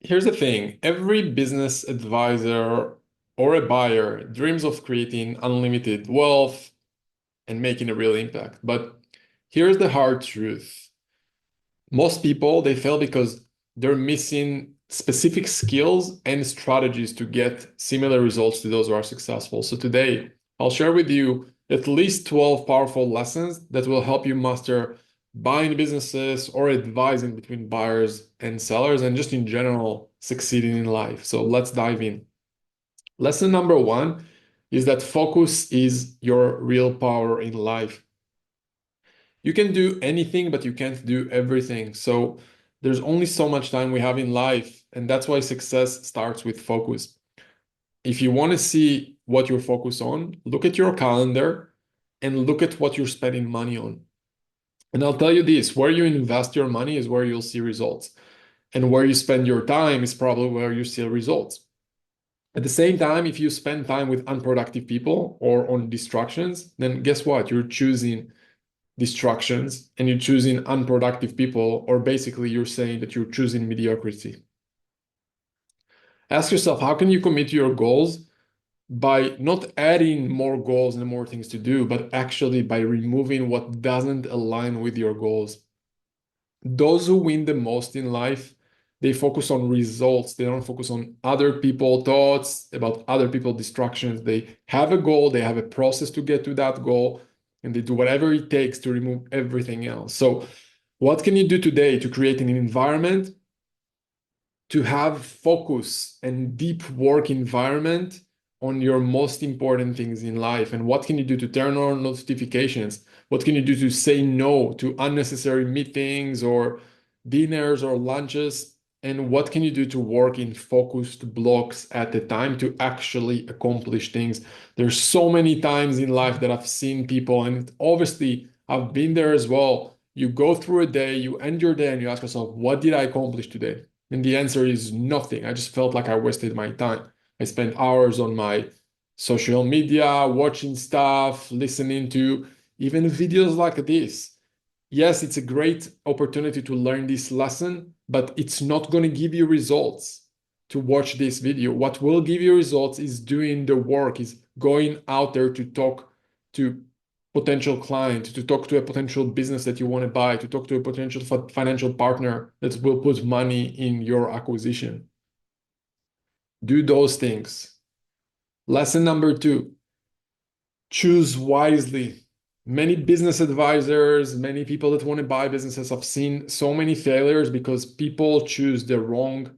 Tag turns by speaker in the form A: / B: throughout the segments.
A: Here's the thing. Every business advisor or a buyer dreams of creating unlimited wealth and making a real impact. But here's the hard truth. Most people, they fail because they're missing specific skills and strategies to get similar results to those who are successful. So today, I'll share with you at least 12 powerful lessons that will help you master buying businesses or advising between buyers and sellers, and just in general, succeeding in life. So let's dive in. Lesson number one is that focus is your real power in life. You can do anything, but you can't do everything. So there's only so much time we have in life, and that's why success starts with focus. If you want to see what you're focused on, look at your calendar and look at what you're spending money on. And I'll tell you this, where you invest your money is where you'll see results. And where you spend your time is probably where you see results. At the same time, if you spend time with unproductive people or on distractions, then guess what? You're choosing distractions and you're choosing unproductive people, or basically you're saying that you're choosing mediocrity. Ask yourself, how can you commit to your goals by not adding more goals and more things to do, but actually by removing what doesn't align with your goals? Those who win the most in life, they focus on results. They don't focus on other people thoughts about other people distractions. They have a goal, they have a process to get to that goal, and they do whatever it takes to remove everything else. So what can you do today to create an environment to have focus and deep work environment on your most important things in life? And what can you do to turn on notifications? What can you do to say no to unnecessary meetings or dinners or lunches? And what can you do to work in focused blocks at a time to actually accomplish things? There's so many times in life that I've seen people, and obviously I've been there as well. You go through a day, you end your day, and you ask yourself, what did I accomplish today? And the answer is nothing. I just felt like I wasted my time. I spent hours on my social media, watching stuff, listening to even videos like this. Yes, it's a great opportunity to learn this lesson, but it's not going to give you results to watch this video. What will give you results is doing the work, is going out there to talk to potential client, to talk to a potential business that you want to buy, to talk to a potential financial partner that will put money in your acquisition. Do those things. Lesson number two, choose wisely. Many business advisors, many people that want to buy businesses have seen so many failures because people choose the wrong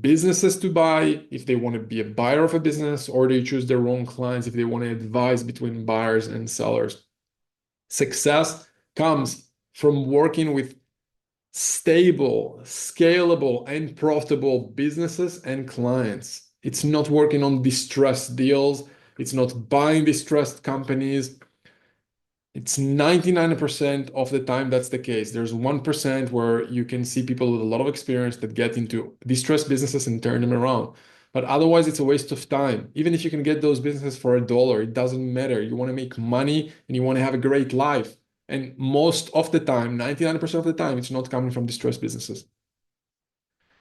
A: businesses to buy if they want to be a buyer of a business, or they choose the wrong clients if they want to advise between buyers and sellers. Success comes from working with stable, scalable, and profitable businesses and clients. It's not working on distressed deals. It's not buying distressed companies. It's 99% of the time that's the case. There's 1% where you can see people with a lot of experience that get into distressed businesses and turn them around. But otherwise, it's a waste of time. Even if you can get those businesses for $1, it doesn't matter. You want to make money and you want to have a great life. And most of the time, 99% of the time, it's not coming from distressed businesses.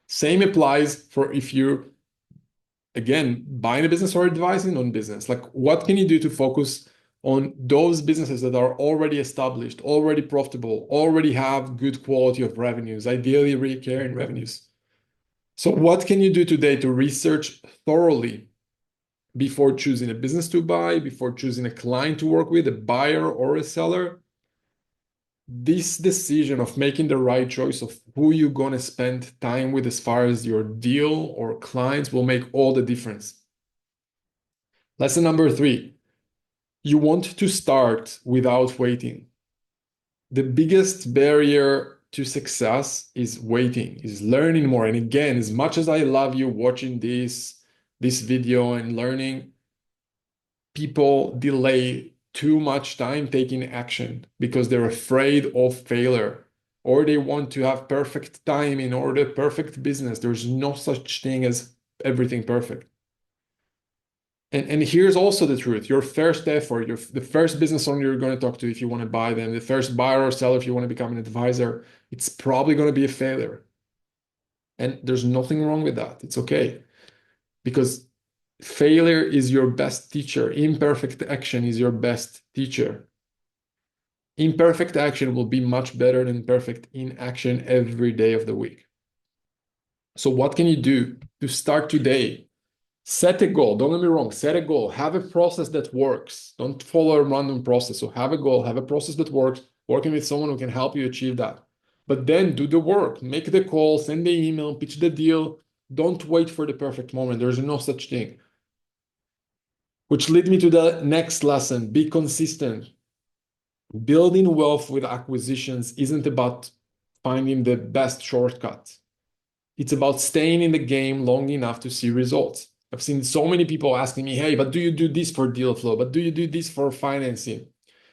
A: Same applies for if you, again, buying a business or advising on business. Like, what can you do to focus on those businesses that are already established, already profitable, already have good quality of revenues, ideally recurring revenues? So what can you do today to research thoroughly before choosing a business to buy, before choosing a client to work with, a buyer or a seller? This decision of making the right choice of who you're going to spend time with as far as your deal or clients will make all the difference. Lesson number three, you want to start without waiting. The biggest barrier to success is waiting, is learning more. And again, as much as I love you watching this video and learning, people delay too much time taking action because they're afraid of failure, or they want to have perfect timing or the perfect business. There's no such thing as everything perfect. And here's also the truth. Your first effort, the first business owner you're going to talk to if you want to buy them, the first buyer or seller if you want to become an advisor, it's probably going to be a failure. And there's nothing wrong with that. It's okay. Because failure is your best teacher. Imperfect action is your best teacher. Imperfect action will be much better than perfect inaction every day of the week. So what can you do to start today? Set a goal. Don't get me wrong. Set a goal. Have a process that works. Don't follow a random process. So have a goal. Have a process that works. Working with someone who can help you achieve that. But then do the work. Make the call. Send the email. Pitch the deal. Don't wait for the perfect moment. There's no such thing. Which lead me to the next lesson. Be consistent. Building wealth with acquisitions isn't about finding the best shortcut. It's about staying in the game long enough to see results. I've seen so many people asking me, hey, but do you do this for deal flow? But do you do this for financing?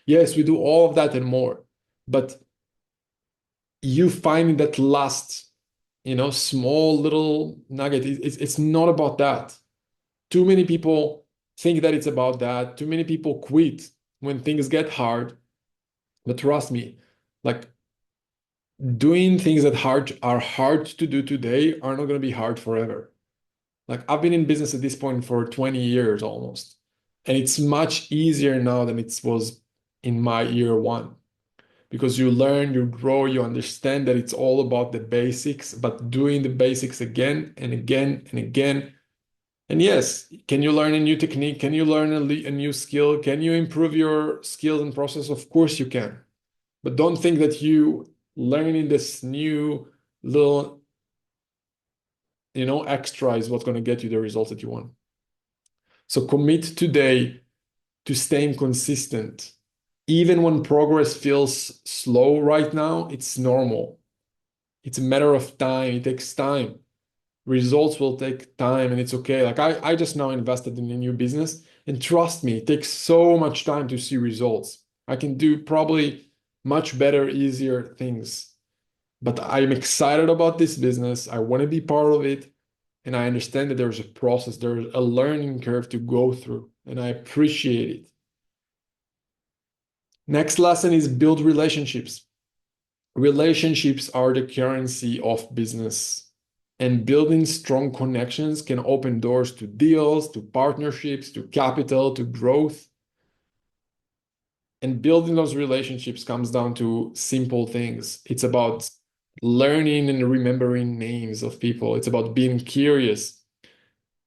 A: Yes, we do all of that and more. But you find that last, small little nugget, it's not about that. Too many people think that it's about that. Too many people quit when things get hard. But trust me, like doing things that are hard to do today are not going to be hard forever. Like I've been in business at this point for 20 years almost. And it's much easier now than it was in my year one because you learn, you grow, you understand that it's all about the basics, but doing the basics again and again and again. And yes, can you learn a new technique? Can you learn a new skill? Can you improve your skills and process? Of course you can. But don't think that you learning this new little, extra is what's going to get you the results that you want. So commit today to staying consistent. Even when progress feels slow right now, it's normal. It's a matter of time. It takes time. Results will take time and it's okay. Like I just now invested in a new business and trust me, it takes so much time to see results. I can do probably much better, easier things. But I'm excited about this business. I want to be part of it. And I understand that there's a process, there's a learning curve to go through, and I appreciate it. Next lesson is build relationships. Relationships are the currency of business, and building strong connections can open doors to deals, to partnerships, to capital, to growth. And building those relationships comes down to simple things. It's about learning and remembering names of people. It's about being curious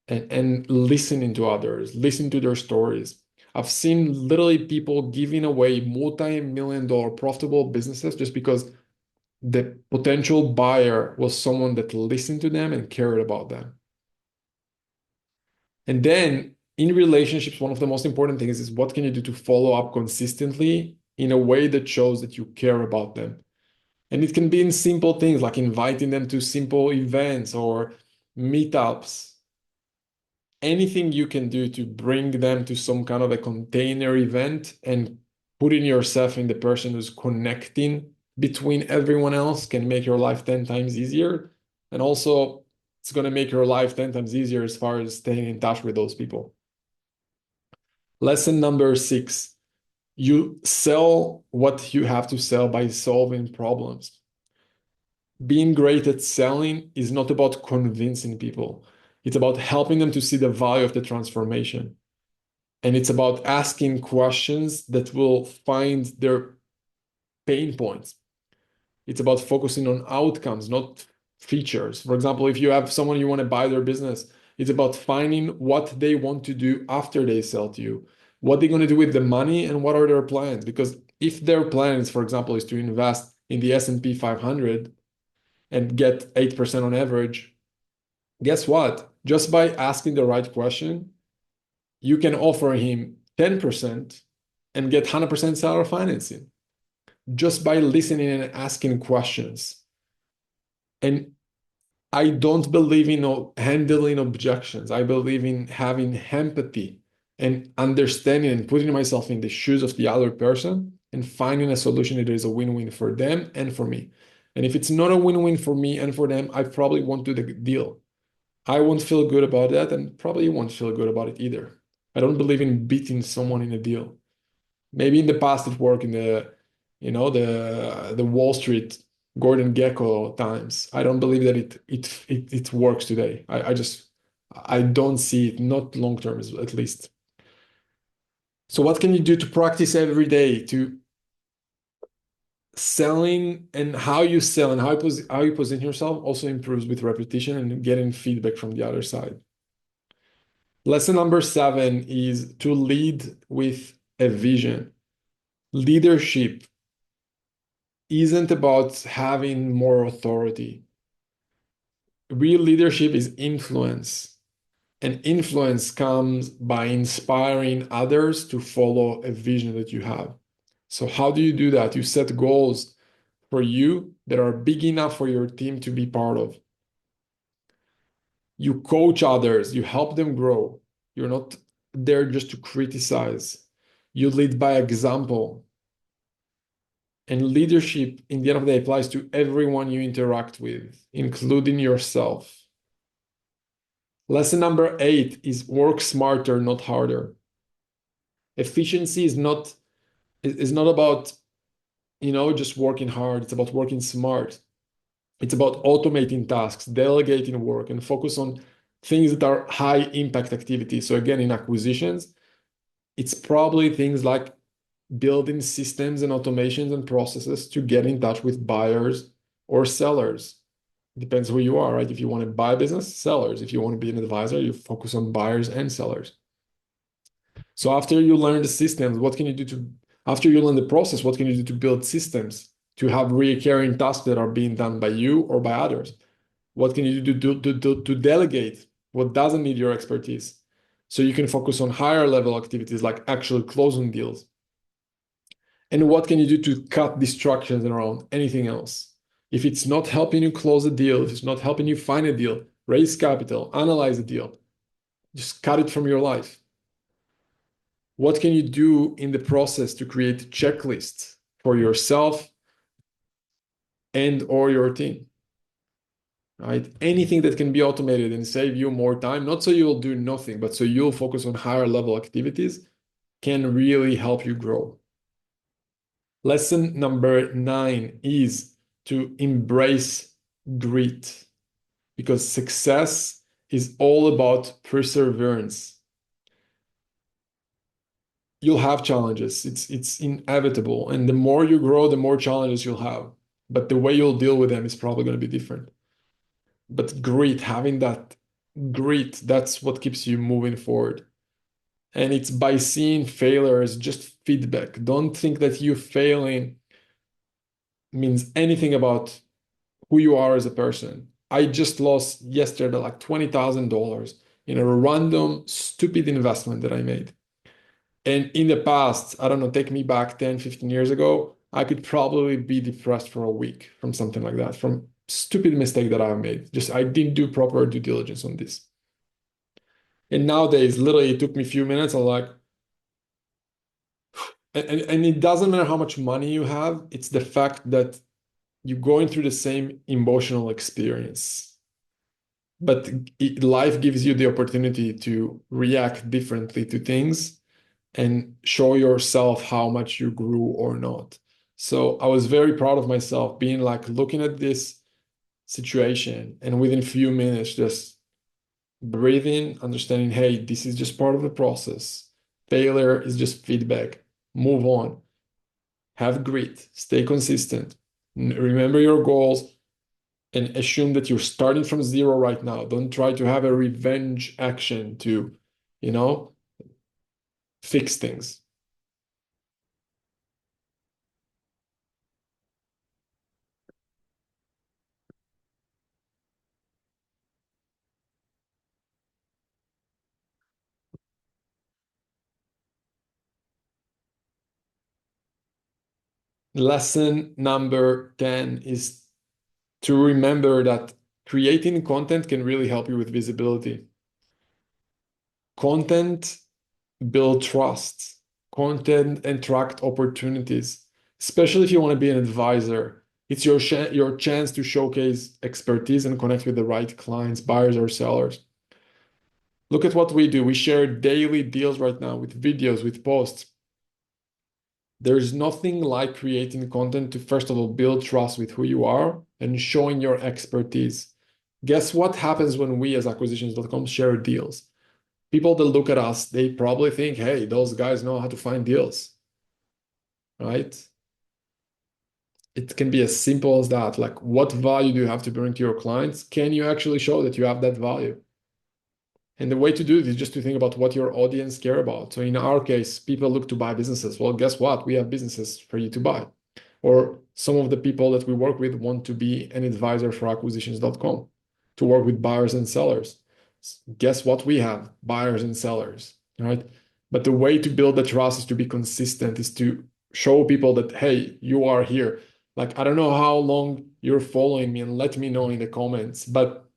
A: and listening to others, listening to their stories. I've seen literally people giving away multi-million dollar profitable businesses just because the potential buyer was someone that listened to them and cared about them. And then in relationships, one of the most important things is what can you do to follow up consistently in a way that shows that you care about them. And it can be in simple things like inviting them to simple events or meetups, anything you can do to bring them to some kind of a container event and putting yourself in the person who's connecting between everyone else can make your life 10 times easier. And also, it's going to make your life 10 times easier as far as staying in touch with those people. Lesson number 6, you sell what you have to sell by solving problems. Being great at selling is not about convincing people. It's about helping them to see the value of the transformation. And it's about asking questions that will find their pain points. It's about focusing on outcomes, not features. For example, if you have someone you want to buy their business, it's about finding what they want to do after they sell to you, what they're going to do with the money, and what are their plans. Because if their plans, for example, is to invest in the S&P 500 and get 8% on average, guess what? Just by asking the right question, you can offer him 10% and get 100% seller financing just by listening and asking questions. And I don't believe in handling objections. I believe in having empathy and understanding and putting myself in the shoes of the other person and finding a solution that is a win-win for them and for me. And if it's not a win-win for me and for them, I probably won't do the deal. I won't feel good about that, and probably you won't feel good about it either. I don't believe in beating someone in a deal. Maybe in the past it worked in the Wall Street Gordon Gecko times. I don't believe that it works today. I don't see it, not long term at least. So what can you do to practice every day to selling, and how you sell and how you position yourself also improves with repetition and getting feedback from the other side. Lesson number 7 is to lead with a vision. Leadership isn't about having more authority. Real leadership is influence, and influence comes by inspiring others to follow a vision that you have. So, how do you do that? You set goals for you that are big enough for your team to be part of. You coach others, you help them grow. You're not there just to criticize. You lead by example. And leadership, in the end of the day, applies to everyone you interact with, including yourself. Lesson number 8 is work smarter, not harder. Efficiency is not about, just working hard. It's about working smart. It's about automating tasks, delegating work, and focus on things that are high impact activities. So again, in acquisitions, it's probably things like building systems and automations and processes to get in touch with buyers or sellers. Depends who you are, right? If you want to buy a business, sellers. If you want to be an advisor, you focus on buyers and sellers. So after you learn the systems, after you learn the process, what can you do to build systems to have recurring tasks that are being done by you or by others? What can you do to delegate what doesn't need your expertise? So you can focus on higher level activities like actually closing deals. And what can you do to cut distractions around anything else? If it's not helping you close a deal, if it's not helping you find a deal, raise capital, analyze a deal, just cut it from your life. What can you do in the process to create checklists for yourself and or your team? Right? Anything that can be automated and save you more time, not so you'll do nothing, but so you'll focus on higher level activities, can really help you grow. Lesson number 9 is to embrace grit, because success is all about perseverance. You'll have challenges. It's inevitable. And the more you grow, the more challenges you'll have. But the way you'll deal with them is probably going to be different. But grit, having that grit, that's what keeps you moving forward. And it's by seeing failure as just feedback. Don't think that you failing means anything about who you are as a person. I just lost yesterday like $20,000 in a random, stupid investment that I made. And in the past, I don't know, take me back 10, 15 years ago, I could probably be depressed for a week from something like that, from stupid mistake that I've made. Just I didn't do proper due diligence on this. And nowadays, literally, it took me a few minutes. I'm like, and it doesn't matter how much money you have, it's the fact that you're going through the same emotional experience. But life gives you the opportunity to react differently to things and show yourself how much you grew or not. So I was very proud of myself being like looking at this situation and within a few minutes just breathing, understanding, hey, this is just part of the process. Failure is just feedback. Move on. Have grit. Stay consistent. Remember your goals and assume that you're starting from zero right now. Don't try to have a revenge action to, you know, fix things. Lesson number 10 is to remember that creating content can really help you with visibility. Content build trust. Content attract opportunities, especially if you want to be an advisor. It's your chance to showcase expertise and connect with the right clients, buyers, or sellers. Look at what we do. We share daily deals right now with videos, with posts. There's nothing like creating content to, first of all, build trust with who you are and showing your expertise. Guess what happens when we as acquisitions.com share deals? People that look at us, they probably think, hey, those guys know how to find deals, right? It can be as simple as that. Like, what value do you have to bring to your clients? Can you actually show that you have that value? And the way to do it is just to think about what your audience care about. So in our case, people look to buy businesses. Well, guess what? We have businesses for you to buy. Or some of the people that we work with want to be an advisor for acquisitions.com to work with buyers and sellers. Guess what? We have buyers and sellers, right? But the way to build the trust is to be consistent, is to show people that, hey, you are here. Like, I don't know how long you're following me, and let me know in the comments, but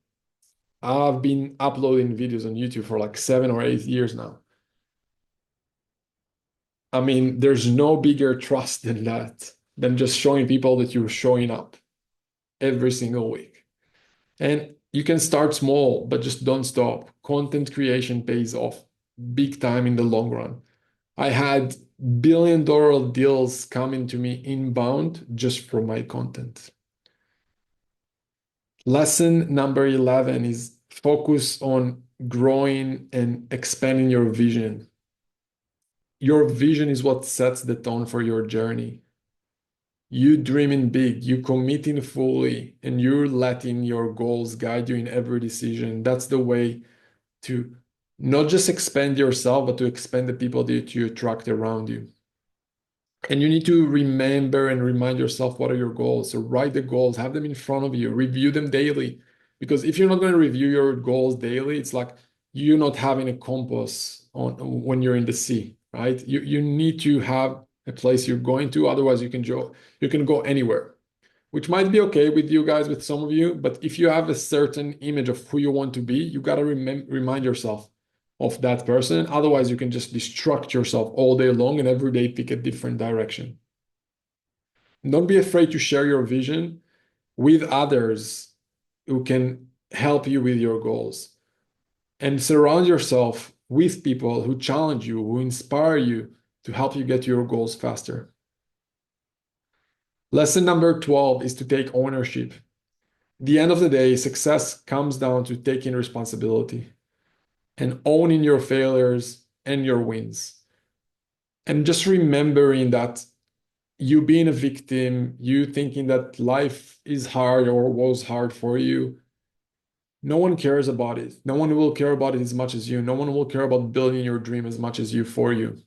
A: I've been uploading videos on YouTube for like 7 or 8 years now. I mean, there's no bigger trust than that, than just showing people that you're showing up every single week. And you can start small, but just don't stop. Content creation pays off big time in the long run. I had billion-dollar deals coming to me inbound just from my content. Lesson number 11 is focus on growing and expanding your vision. Your vision is what sets the tone for your journey. You dreaming big, you committing fully, and you're letting your goals guide you in every decision. That's the way to not just expand yourself, but to expand the people that you attract around you. And you need to remember and remind yourself what are your goals. So write the goals, have them in front of you, review them daily. Because if you're not going to review your goals daily, it's like you're not having a compass on when you're in the sea, right? You need to have a place you're going to, otherwise you can go anywhere, which might be okay with you guys, with some of you, but if you have a certain image of who you want to be, you got to remind yourself of that person. Otherwise, you can just distract yourself all day long and every day pick a different direction. Don't be afraid to share your vision with others who can help you with your goals. And surround yourself with people who challenge you, who inspire you to help you get to your goals faster. Lesson number 12 is to take ownership. The end of the day, success comes down to taking responsibility and owning your failures and your wins. And just remembering that you being a victim, you thinking that life is hard or was hard for you, no one cares about it. No one will care about it as much as you. No one will care about building your dream as much as you for you.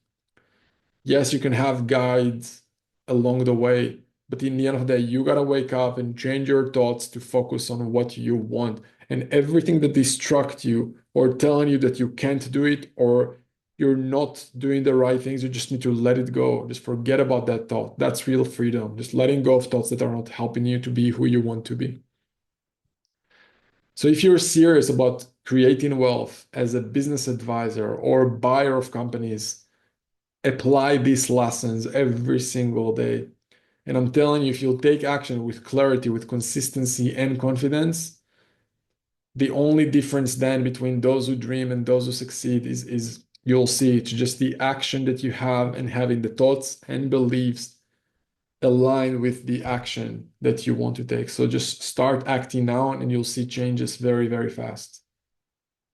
A: Yes, you can have guides along the way, but in the end of the day, you gotta wake up and change your thoughts to focus on what you want. And everything that distracts you or telling you that you can't do it or you're not doing the right things, you just need to let it go. Just forget about that thought. That's real freedom. Just letting go of thoughts that are not helping you to be who you want to be. So if you're serious about creating wealth as a business advisor or buyer of companies, apply these lessons every single day. And I'm telling you, if you'll take action with clarity, with consistency and confidence, the only difference then between those who dream and those who succeed is you'll see it's just the action that you have and having the thoughts and beliefs align with the action that you want to take. So just start acting now and you'll see changes very, very fast.